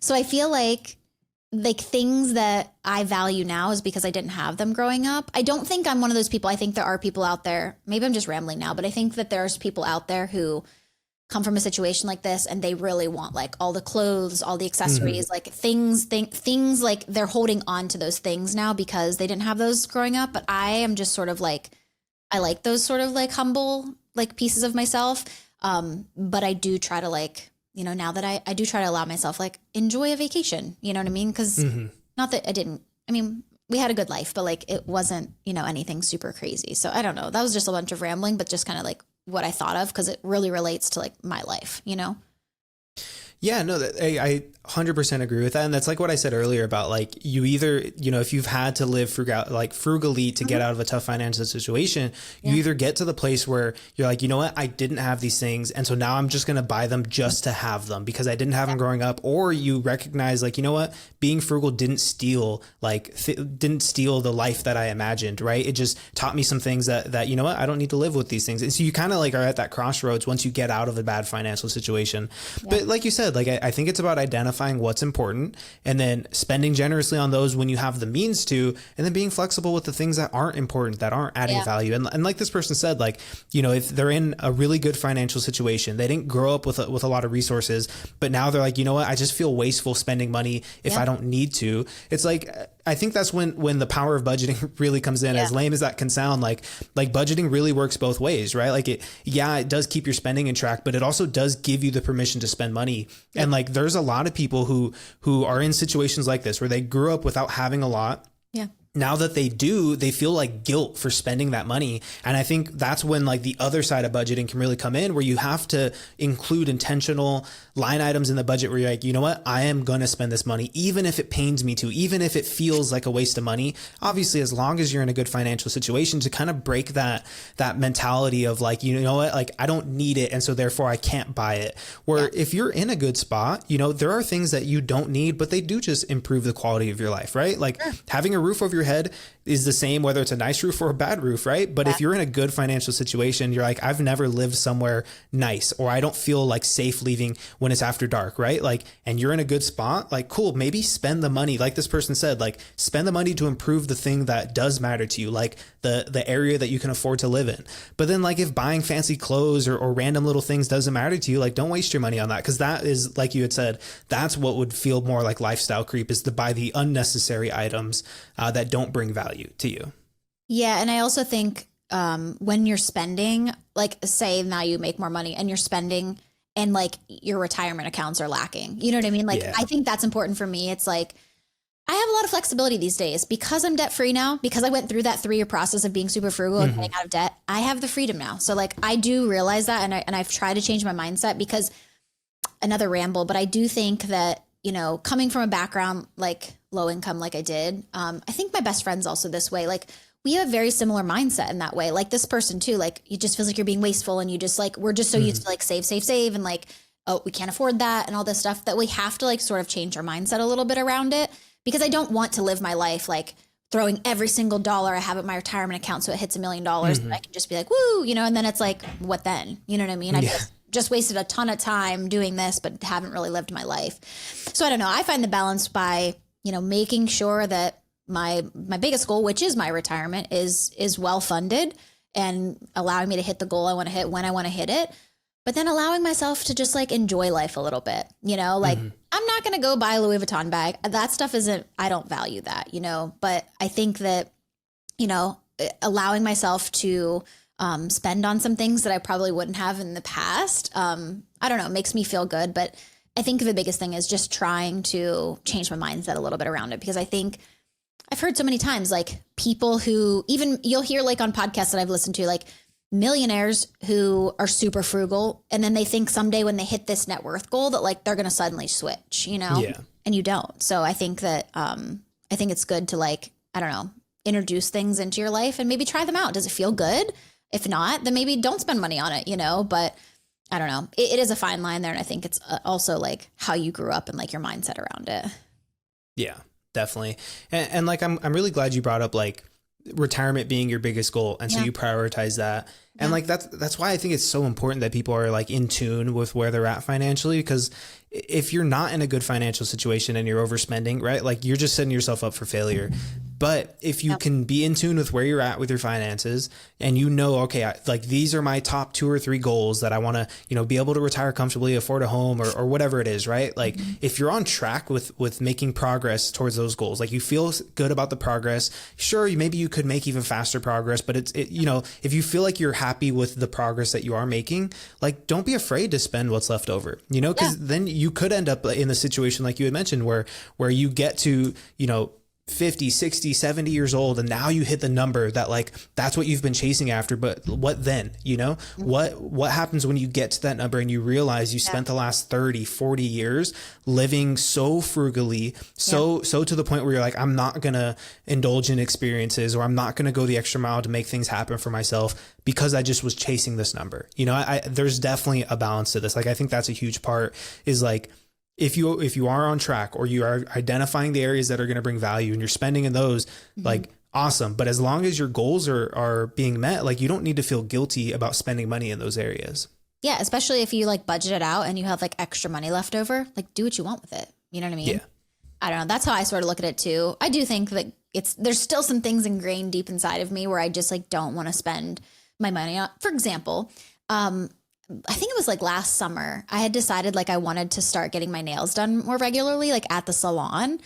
So I feel like things that I value now is because I didn't have them growing up. I don't think I'm one of those people. I think there are people out there, maybe I'm just rambling now, but I think that there's people out there who come from a situation like this and they really want like all the clothes, all the accessories, like things like they're holding on to those things now because they didn't have those growing up. But I am just sort of like, I like those sort of like humble like pieces of myself. But I do try to like, now that I do try to allow myself like enjoy a vacation, you know what I mean? Cause not that we had a good life, but like it wasn't, anything super crazy. So I don't know. That was just a bunch of rambling, but just kind of like what I thought of. Cause it really relates to like my life, Yeah, no, I 100% agree with that. And that's like what I said earlier about like you either, if you've had to live frugally to get out of a tough financial situation, you either get to the place where you're like, you know what, I didn't have these things. And so now I'm just going to buy them just to have them because I didn't have them growing up. Or you recognize like, you know what, being frugal didn't steal the life that I imagined, right? It just taught me some things that, you know what, I don't need to live with these things. And so you kind of like are at that crossroads once you get out of a bad financial situation. Yeah. But like you said, like, I think it's about identifying what's important and then spending generously on those when you have the means to, and then being flexible with the things that aren't important, that aren't adding value. And like this person said, like, if they're in a really good financial situation, they didn't grow up with a lot of resources, but now they're like, you know what, I just feel wasteful spending money if I don't need to. It's like, I think that's when the power of budgeting really comes in. As lame as that can sound, like budgeting really works both ways, right? Like it does keep your spending in track, but it also does give you the permission to spend money. And like, there's a lot of people who are in situations like this where they grew up without having a lot. Yeah. Now that they do, they feel like guilt for spending that money. And I think that's when like the other side of budgeting can really come in, where you have to include intentional line items in the budget where you're like, you know what, I am going to spend this money, even if it pains me to, even if it feels like a waste of money. Obviously, as long as you're in a good financial situation, to kind of break that mentality of like, you know what, like I don't need it. And so therefore I can't buy it. Where if you're in a good spot, there are things that you don't need, but they do just improve the quality of your life, right? Like having a roof over your your head is the same, whether it's a nice roof or a bad roof, right? But if you're in a good financial situation, you're like, I've never lived somewhere nice, or I don't feel like safe leaving when it's after dark, right? Like, and you're in a good spot, like, cool, maybe spend the money. Like this person said, like spend the money to improve the thing that does matter to you, like the area that you can afford to live in. But then like if buying fancy clothes or random little things doesn't matter to you, like don't waste your money on that. Cause that is, like you had said, that's what would feel more like lifestyle creep, is to buy the unnecessary items that don't bring value to you. Yeah. And I also think when you're spending, like say now you make more money and you're spending and like your retirement accounts are lacking, you know what I mean? Like, I think that's important for me. It's like, I have a lot of flexibility these days because I'm debt free now, because I went through that 3-year process of being super frugal and getting out of debt. I have the freedom now. So like, I do realize that. And I've tried to change my mindset, because another ramble, but I do think that, you know, coming from a background like low income, like I did, I think my best friend's also this way. Like we have a very similar mindset in that way. Like this person too, like it just feels like you're being wasteful, and you just like, we're just so used to like save. And like, oh, we can't afford that and all this stuff, that we have to like sort of change our mindset a little bit around it, because I don't want to live my life like throwing every single dollar I have at my retirement account so it hits $1 million. And I can just be like, woo, you know, and then it's like, what then? You know what I mean? I just wasted a ton of time doing this, but haven't really lived my life. So I don't know. I find the balance by, you know, making sure that my biggest goal, which is my retirement, is well funded and allowing me to hit the goal I want to hit when I want to hit it. But then allowing myself to just like enjoy life a little bit, you know, like I'm not going to go buy a Louis Vuitton bag. That stuff I don't value that, you know, but I think that, you know, allowing myself to spend on some things that I probably wouldn't have in the past. I don't know, it makes me feel good. But I think the biggest thing is just trying to change my mindset a little bit around it, because I think I've heard so many times, like people who even you'll hear like on podcasts that I've listened to, like millionaires who are super frugal. And then they think someday when they hit this net worth goal that like they're going to suddenly switch, you know, and you don't. So I think that I think it's good to like, I don't know, introduce things into your life and maybe try them out. Does it feel good? If not, then maybe don't spend money on it, you know, but I don't know. It is a fine line there. And I think it's also like how you grew up and like your mindset around it. Yeah, definitely. And like, I'm really glad you brought up like retirement being your biggest goal. And so you prioritize that. And like, that's why I think it's so important that people are like in tune with where they're at financially, because if you're not in a good financial situation and you're overspending, right? Like you're just setting yourself up for failure. But if you can be in tune with where you're at with your finances, and you know, okay, like these are my top 2 or 3 goals that I want to, you know, be able to retire comfortably, afford a home, or whatever it is, right? Like if you're on track with making progress towards those goals, like you feel good about the progress, sure, maybe you could make even faster progress, but you know, if you feel like you're happy with the progress that you are making, like don't be afraid to spend what's left over, you know, because then you could end up in the situation like you had mentioned where you get to, you know, 50, 60, 70 years old, and now you hit the number that like that's what you've been chasing after. But what then? You know, what happens when you get to that number and you realize you spent the last 30, 40 years living so frugally, so to the point where you're like, I'm not gonna indulge in experiences, or I'm not gonna go the extra mile to make things happen for myself because I just was chasing this number. You know, there's definitely a balance to this. Like I think that's a huge part, is like, if you are on track, or you are identifying the areas that are going to bring value and you're spending in those, like awesome. But as long as your goals are being met, like you don't need to feel guilty about spending money in those areas. Yeah. Especially if you like budget it out and you have like extra money left over, like do what you want with it. You know what I mean? Yeah. I don't know. That's how I sort of look at it too. I do think that there's still some things ingrained deep inside of me where I just like don't want to spend my money on. For example, I think it was like last summer, I had decided like I wanted to start getting my nails done more regularly, like at the salon.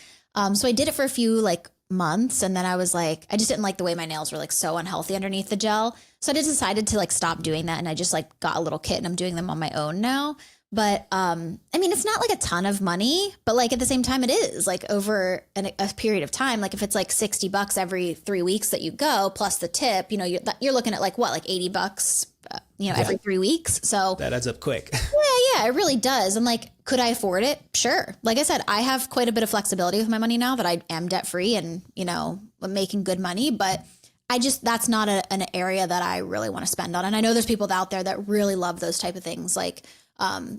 So I did it for a few like months, and then I was like, I just didn't like the way my nails were like so unhealthy underneath the gel. So I just decided to like stop doing that. And I just like got a little kit and I'm doing them on my own now. But I mean, it's not like a ton of money, but like at the same time, it is like over a period of time. Like if it's like $60 every 3 weeks that you go, plus the tip, you know, you're looking at like what, like $80, you know, every 3 weeks. So that adds up quick. Yeah, it really does. And like, could I afford it? Sure. Like I said, I have quite a bit of flexibility with my money now that I am debt free and, you know, making good money, but that's not an area that I really want to spend on. And I know there's people out there that really love those type of things, like,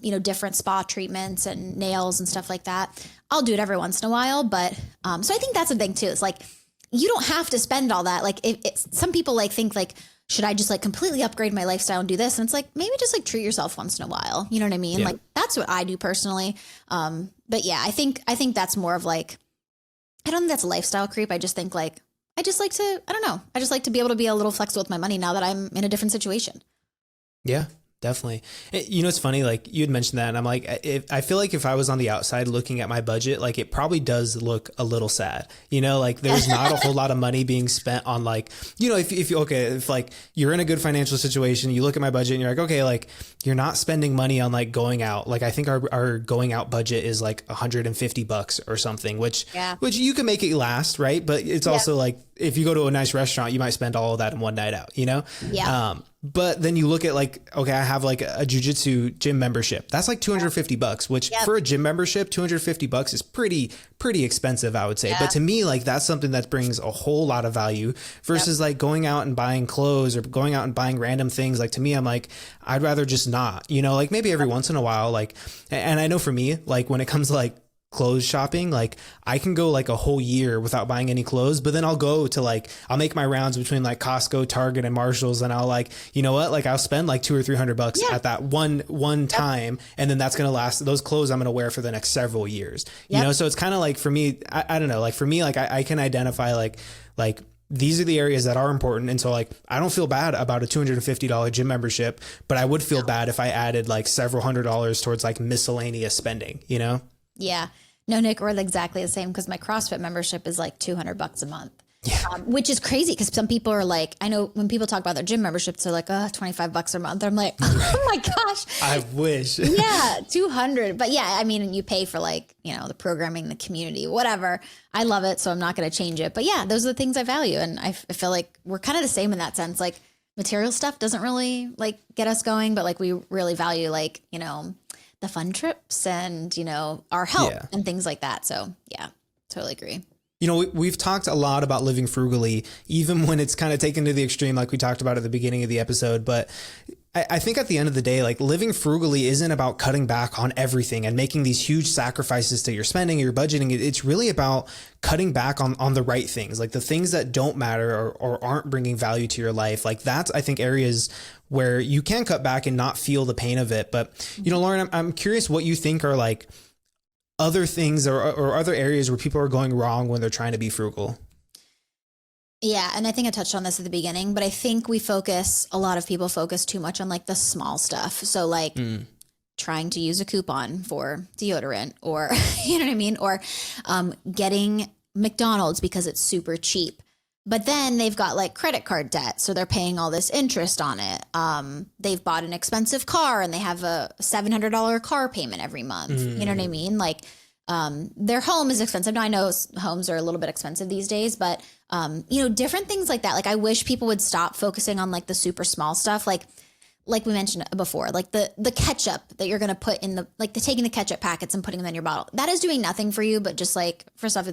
you know, different spa treatments and nails and stuff like that. I'll do it every once in a while. But, so I think that's the thing too. It's like, you don't have to spend all that. Like some people like think like, should I just like completely upgrade my lifestyle and do this? And it's like, maybe just like treat yourself once in a while. You know what I mean? Yeah. Like that's what I do personally. But yeah, I think that's more of like, I don't think that's a lifestyle creep. I just think like, I just like to be able to be a little flexible with my money now that I'm in a different situation. Yeah. Definitely. You know, it's funny, like you had mentioned that and I'm like, I feel like if I was on the outside looking at my budget, like it probably does look a little sad, you know, like there's not a whole lot of money being spent on like, you know, if like you're in a good financial situation, you look at my budget and you're like, okay, like you're not spending money on like going out. Like I think our going out budget is like $150 or something, which you can make it last. Right. But it's also like, if you go to a nice restaurant, you might spend all of that in one night out, you know? Yeah. But then you look at like, okay, I have like a jujitsu gym membership. That's like $250, which for a gym membership, $250 is pretty expensive, I would say. Yeah. But to me, like that's something that brings a whole lot of value versus like going out and buying clothes or going out and buying random things. Like to me, I'm like, I'd rather just not, you know, like maybe every once in a while, like, and I know for me, like when it comes to like clothes shopping, like I can go like a whole year without buying any clothes, but then I'll go to like, I'll make my rounds between like Costco, Target and Marshalls. And I'll like, you know what, like I'll spend like $200 or $300 at that one time. And then that's going to last, those clothes I'm going to wear for the next several years, you know? So it's kind of like for me, I don't know, like for me, like I can identify like these are the areas that are important. And so like, I don't feel bad about a $250 gym membership, but I would feel bad if I added like several $100s towards like miscellaneous spending, you know? Yeah. No, Nick, we're exactly the same because my CrossFit membership is like $200 a month, which is crazy because some people are like, I know when people talk about their gym memberships, they're like, oh, $25 a month. I'm like, oh my gosh. I wish. Yeah, 200. But yeah, I mean, you pay for like, you know, the programming, the community, whatever. I love it. So I'm not going to change it. But yeah, those are the things I value. And I feel like we're kind of the same in that sense. Like material stuff doesn't really like get us going, but like we really value like, you know, the fun trips and, you know, our health and things like that. So yeah, totally agree. You know, we've talked a lot about living frugally, even when it's kind of taken to the extreme, like we talked about at the beginning of the episode. But I think at the end of the day, like living frugally isn't about cutting back on everything and making these huge sacrifices to your spending, your budgeting. It's really about cutting back on the right things, like the things that don't matter or aren't bringing value to your life. Like that's, I think, areas where you can cut back and not feel the pain of it. But, you know, Lauren, I'm curious what you think are like other things or other areas where people are going wrong when they're trying to be frugal. Yeah. And I think I touched on this at the beginning, but I think a lot of people focus too much on like the small stuff. So like trying to use a coupon for deodorant or, you know what I mean? Or getting McDonald's because it's super cheap. But then they've got like credit card debt. So they're paying all this interest on it. They've bought an expensive car and they have a $700 car payment every month. You know what I mean? Like their home is expensive. Now I know homes are a little bit expensive these days, but you know, different things like that. Like I wish people would stop focusing on like the super small stuff. Like we mentioned before, like the ketchup that you're going to put in taking the ketchup packets and putting them in your bottle. That is doing nothing for you, but just like for stuff,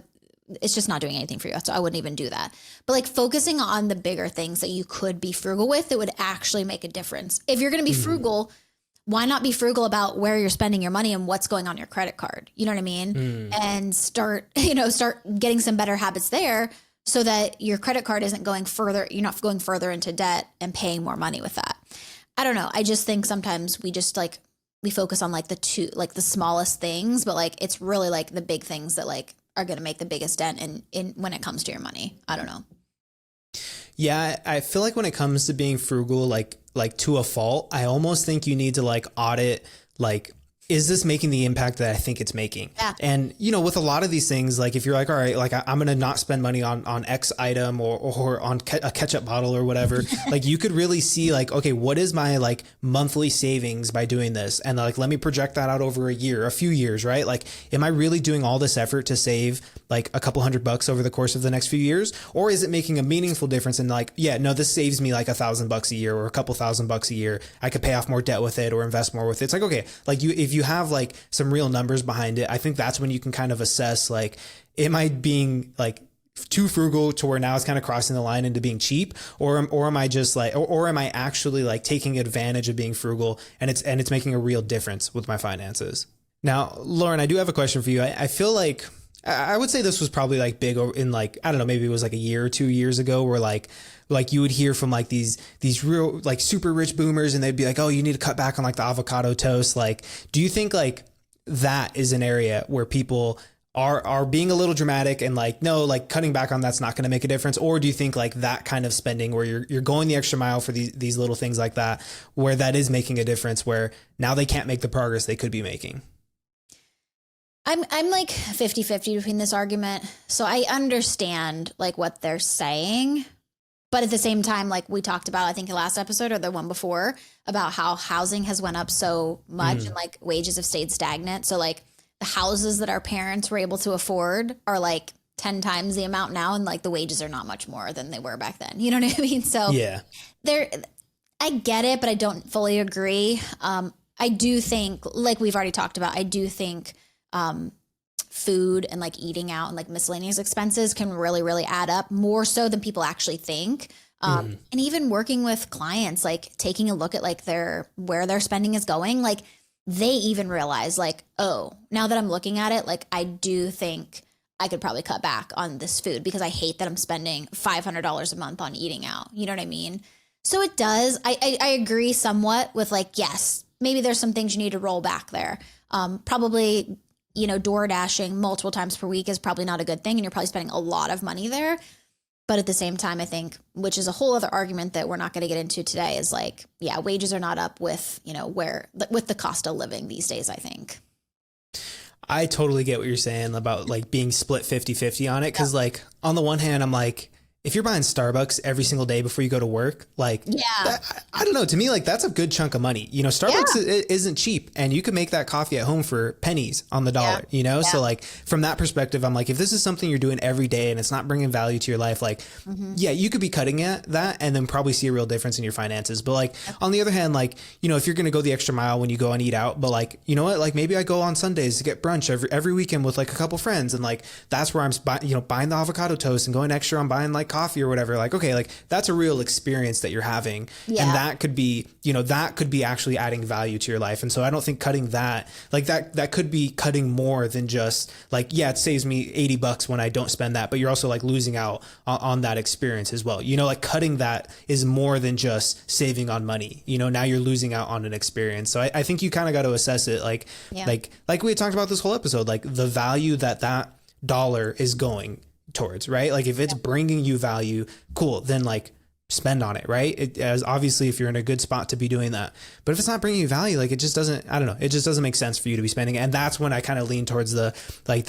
it's just not doing anything for you. So I wouldn't even do that. But like focusing on the bigger things that you could be frugal with, that would actually make a difference. If you're going to be frugal, why not be frugal about where you're spending your money and what's going on your credit card? You know what I mean? And start getting some better habits there so that your credit card isn't going further. You're not going further into debt and paying more money with that. I don't know. I just think sometimes we just like, we focus on like the smallest things, but like, it's really like the big things that like are going to make the biggest dent in when it comes to your money. I don't know. Yeah. I feel like when it comes to being frugal, like to a fault, I almost think you need to like audit, like, is this making the impact that I think it's making? Yeah. And, you know, with a lot of these things, like if you're like, all right, like I'm going to not spend money on X item or on a ketchup bottle or whatever, like you could really see like, okay, what is my like monthly savings by doing this? And like, let me project that out over a few years, right? Like, am I really doing all this effort to save like a couple $100 over the course of the next few years? Or is it making a meaningful difference in like, yeah, no, this saves me like $1,000 a year or a couple $1,000 a year. I could pay off more debt with it or invest more with it. It's like, okay, like if you have like some real numbers behind it, I think that's when you can kind of assess, like, am I being like too frugal to where now it's kind of crossing the line into being cheap, or am I just like, or am I actually like taking advantage of being frugal and it's making a real difference with my finances? Now, Lauren, I do have a question for you. I feel like I would say this was probably like big in like, I don't know, maybe it was like a year or 2 years ago where like you would hear from like these real like super rich boomers and they'd be like, oh, you need to cut back on like the avocado toast. Like, do you think like that is an area where people are being a little dramatic and like, no, like cutting back on that's not going to make a difference? Or do you think like that kind of spending where you're going the extra mile for these little things like that, where that is making a difference, where now they can't make the progress they could be making? I'm like 50-50 between this argument. So I understand like what they're saying, but at the same time, like we talked about, I think the last episode or the one before, about how housing has went up so much and like wages have stayed stagnant. So like the houses that our parents were able to afford are like 10 times the amount now. And like the wages are not much more than they were back then. You know what I mean? So yeah, I get it, but I don't fully agree. I do think, like we've already talked about, I do think food and like eating out and like miscellaneous expenses can really, really add up more so than people actually think. And even working with clients, like taking a look at like where their spending is going, like they even realize like, oh, now that I'm looking at it, like I do think I could probably cut back on this food because I hate that I'm spending $500 a month on eating out. You know what I mean? So it does. I agree somewhat with like, yes, maybe there's some things you need to roll back there. Probably, you know, door dashing multiple times per week is probably not a good thing. And you're probably spending a lot of money there. But at the same time, I think, which is a whole other argument that we're not going to get into today, is like, yeah, wages are not up with, you know, with the cost of living these days, I think. I totally get what you're saying about like being split 50-50 on it. Cause like on the one hand, I'm like, if you're buying Starbucks every single day before you go to work, like, I don't know, to me, like that's a good chunk of money. You know, Starbucks isn't cheap and you can make that coffee at home for pennies on the dollar, you know? So like from that perspective, I'm like, if this is something you're doing every day and it's not bringing value to your life, like, yeah, you could be cutting at that and then probably see a real difference in your finances. But like, on the other hand, like, you know, if you're going to go the extra mile when you go and eat out, but like, you know what, like maybe I go on Sundays to get brunch every weekend with like a couple friends. And like, that's where I'm, buying the avocado toast and going extra on buying like coffee or whatever. Like, okay, like that's a real experience that you're having. And that could be, you know, that could be actually adding value to your life. And so I don't think cutting that, like that could be cutting more than just like, yeah, it saves me $80 when I don't spend that, but you're also like losing out on that experience as well. You know, like cutting that is more than just saving on money. You know, now you're losing out on an experience. So I think you kind of got to assess it like we had talked about this whole episode, like the value that dollar is going towards, right? Like if it's bringing you value, cool, then like spend on it, right? As obviously if you're in a good spot to be doing that. But if it's not bringing you value, like it just doesn't, I don't know, it just doesn't make sense for you to be spending it. And that's when I kind of lean towards the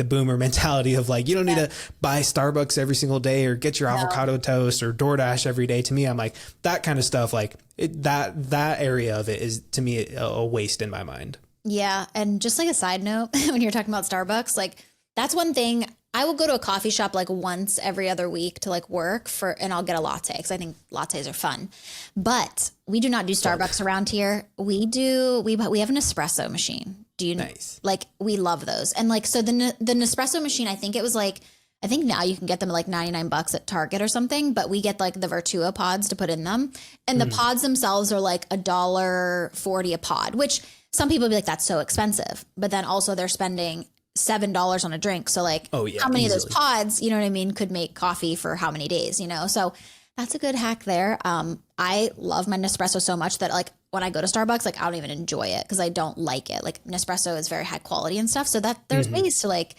boomer mentality of like, you don't need to buy Starbucks every single day or get your avocado toast or DoorDash every day. To me, I'm like, that kind of stuff, like that area of it is to me a waste in my mind. Yeah. And just like a side note, when you're talking about Starbucks, like that's one thing. I will go to a coffee shop like once every other week to like work and I'll get a latte because I think lattes are fun. But we do not do Starbucks around here. We have an espresso machine. Do you know? Nice. Like we love those. And like, so the Nespresso machine, I think it was like, I think now you can get them at like $99 at Target or something, but we get like the Vertua pods to put in them. And the pods themselves are like $1.40 a pod, which some people be like, that's so expensive. But then also they're spending $7 on a drink. So like how many easily of those pods, you know what I mean, could make coffee for how many days, you know? So that's a good hack there. I love my Nespresso so much that like when I go to Starbucks, like I don't even enjoy it because I don't like it. Like Nespresso is very high quality and stuff. So that there's ways to like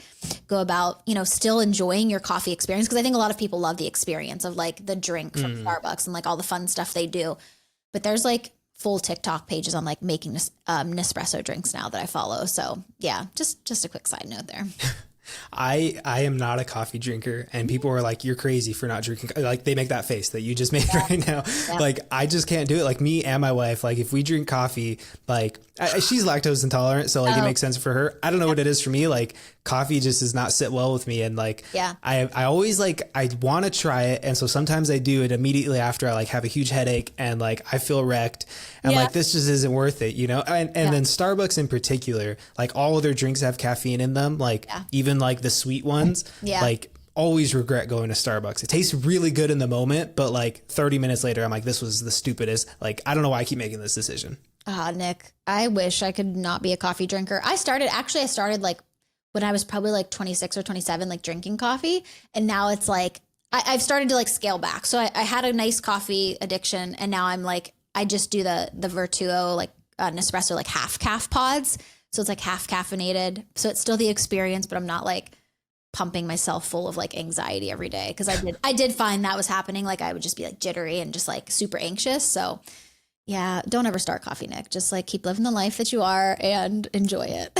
go about, you know, still enjoying your coffee experience. Cause I think a lot of people love the experience of like the drink from Starbucks and like all the fun stuff they do. But there's like full TikTok pages on like making Nespresso drinks now that I follow. So yeah, just a quick side note there. I am not a coffee drinker and people are like, you're crazy for not drinking. Like they make that face that you just made right now. Like I just can't do it. Like me and my wife, like if we drink coffee, like she's lactose intolerant. So like it makes sense for her. I don't know what it is for me. Like coffee just does not sit well with me. And like, I always like, I want to try it. And so sometimes I do it immediately after I like have a huge headache and like I feel wrecked and like, this just isn't worth it, you know? And then Starbucks in particular, like all of their drinks have caffeine in them. Like even like the sweet ones, like always regret going to Starbucks. It tastes really good in the moment, but like 30 minutes later, I'm like, this was the stupidest. Like, I don't know why I keep making this decision. Nick, I wish I could not be a coffee drinker. I started like when I was probably like 26 or 27, like drinking coffee. And now it's like, I've started to like scale back. So I had a nice coffee addiction, and now I'm like, I just do the Vertuo, like Nespresso, like half calf pods. So it's like half caffeinated. So it's still the experience, but I'm not like pumping myself full of like anxiety every day. Cause I did find that was happening. Like I would just be like jittery and just like super anxious. So yeah, don't ever start coffee, Nick. Just like keep living the life that you are and enjoy it.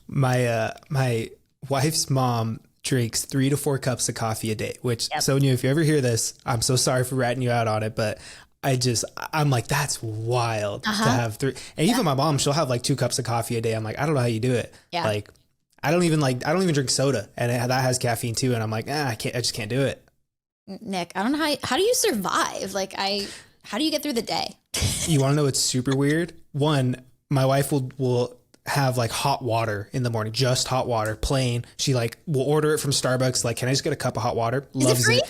My wife's mom drinks 3 to 4 cups of coffee a day, which Sonia, if you ever hear this, I'm so sorry for ratting you out on it, but I'm like, that's wild to have 3. And even my mom, she'll have like 2 cups of coffee a day. I'm like, I don't know how you do it. Yeah. Like, I don't even drink soda, and that has caffeine too. And I'm like, I just can't do it. Nick, I don't know how do you survive? Like how do you get through the day? You want to know what's super weird? One, my wife will have like hot water in the morning, just hot water, plain. She like will order it from Starbucks. Like, can I just get a cup of hot water? Loves it.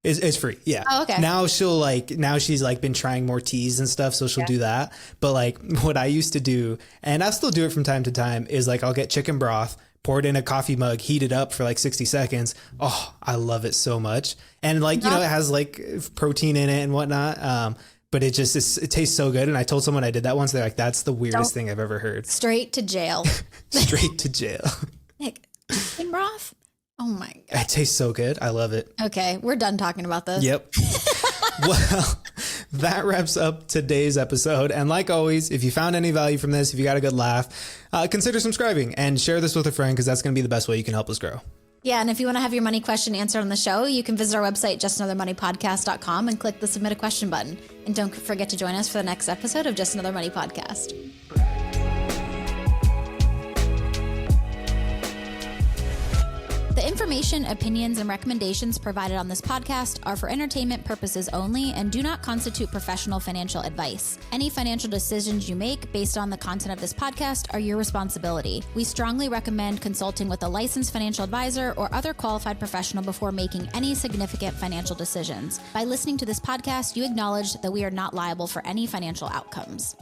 It's free. Yeah. Oh, okay. Now she's like been trying more teas and stuff. So she'll do that. But like what I used to do, and I still do it from time to time, is like, I'll get chicken broth, pour it in a coffee mug, heat it up for like 60 seconds. Oh, I love it so much. And like, you know, it has like protein in it and whatnot. But it tastes so good. And I told someone I did that once. They're like, that's the weirdest thing I've ever heard. Straight to jail. Straight to jail. Nick, chicken broth? Oh my God. It tastes so good. I love it. Okay, we're done talking about this. Yep. Well, that wraps up today's episode. And like always, if you found any value from this, if you got a good laugh, consider subscribing and share this with a friend, because that's going to be the best way you can help us grow. Yeah, and if you want to have your money question answered on the show, you can visit our website, justanothermoneypodcast.com, and click the submit a question button. And don't forget to join us for the next episode of Just Another Money Podcast. The information, opinions, and recommendations provided on this podcast are for entertainment purposes only and do not constitute professional financial advice. Any financial decisions you make based on the content of this podcast are your responsibility. We strongly recommend consulting with a licensed financial advisor or other qualified professional before making any significant financial decisions. By listening to this podcast, you acknowledge that we are not liable for any financial outcomes.